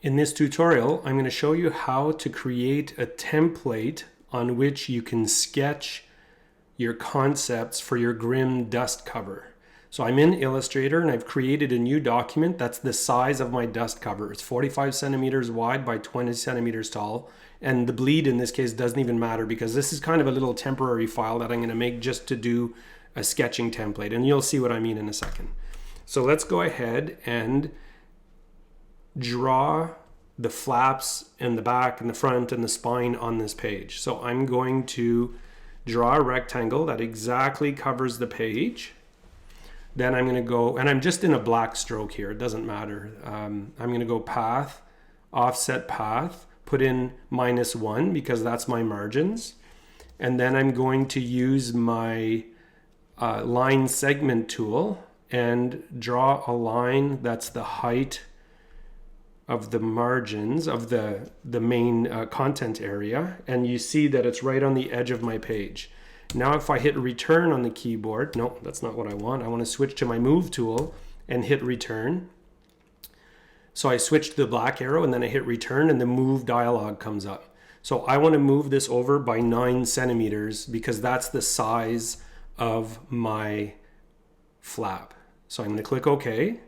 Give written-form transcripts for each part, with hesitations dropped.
In this tutorial, I'm going to show you how to create a template on which you can sketch your concepts for your Grimm dust cover. So I'm in Illustrator and I've created a new document that's the size of my dust cover. It's 45 centimeters wide by 20 centimeters tall. And the bleed in this case doesn't even matter because this is kind of a little temporary file that I'm going to make just to do a sketching template. And you'll see what I mean in a second. So let's go ahead and draw the flaps and the back and the front and the spine on this page. So I'm going to draw a rectangle that exactly covers the page. Then I'm going to go, and I'm just in a black stroke here, it doesn't matter. I'm going to go path, offset path, put in -1 because that's my margins. And then I'm going to use my line segment tool and draw a line that's the height of the margins of the main content area, and you see that it's right on the edge of my page. Now if I hit return on the keyboard, no, that's not what I want. I want to switch to my move tool and hit return. So I switch to the black arrow and then I hit return and the move dialog comes up. So I want to move this over by 9 centimeters because that's the size of my flap. So I'm going to click OK.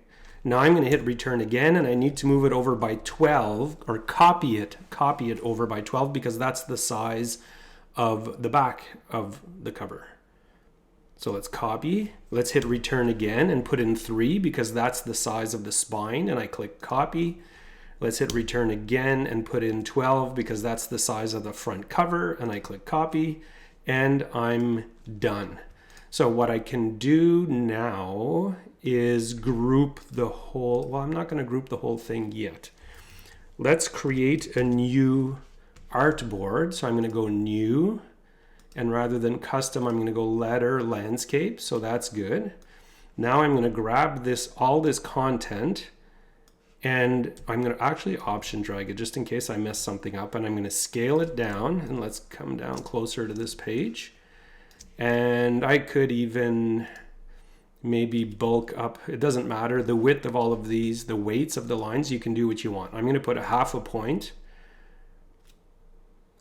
Now I'm going to hit return again and I need to move it over by 12 or copy it over by 12 because that's the size of the back of the cover. So let's copy, let's hit return again and put in 3 because that's the size of the spine and I click copy. Let's hit return again and put in 12 because that's the size of the front cover and I click copy and I'm done. So what I can do now is group the whole, well, I'm not going to group the whole thing yet. Let's create a new artboard. So I'm going to go new, and rather than custom, I'm going to go letter landscape. So that's good. Now I'm going to grab this, all this content, and I'm going to actually option drag it just in case I mess something up, and I'm going to scale it down, and let's come down closer to this page. And I could even maybe bulk up, it doesn't matter, the width of all of these, the weights of the lines, you can do what you want. I'm going to put a 0.5 point,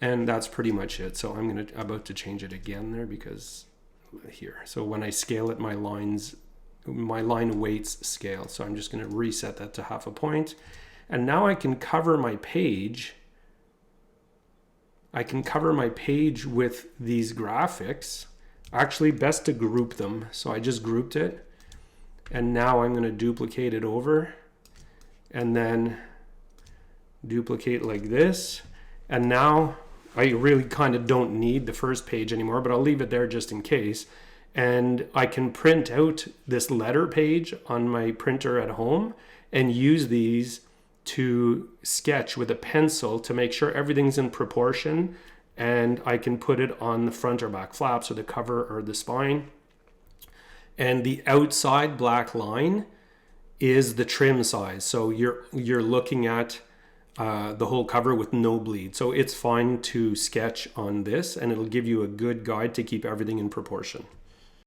and that's pretty much it. So I'm about to change it again there because here. So when I scale it, my line weights scale. So I'm just going to reset that to 0.5 point. And now I can cover my page. I can cover my page with these graphics. Actually, best to group them. So I just grouped it. And now I'm going to duplicate it over. And then duplicate like this. And now I really kind of don't need the first page anymore, but I'll leave it there just in case. And I can print out this letter page on my printer at home and use these to sketch with a pencil to make sure everything's in proportion. And I can put it on the front or back flaps or the cover or the spine. And the outside black line is the trim size. So you're looking at the whole cover with no bleed. So it's fine to sketch on this and it'll give you a good guide to keep everything in proportion.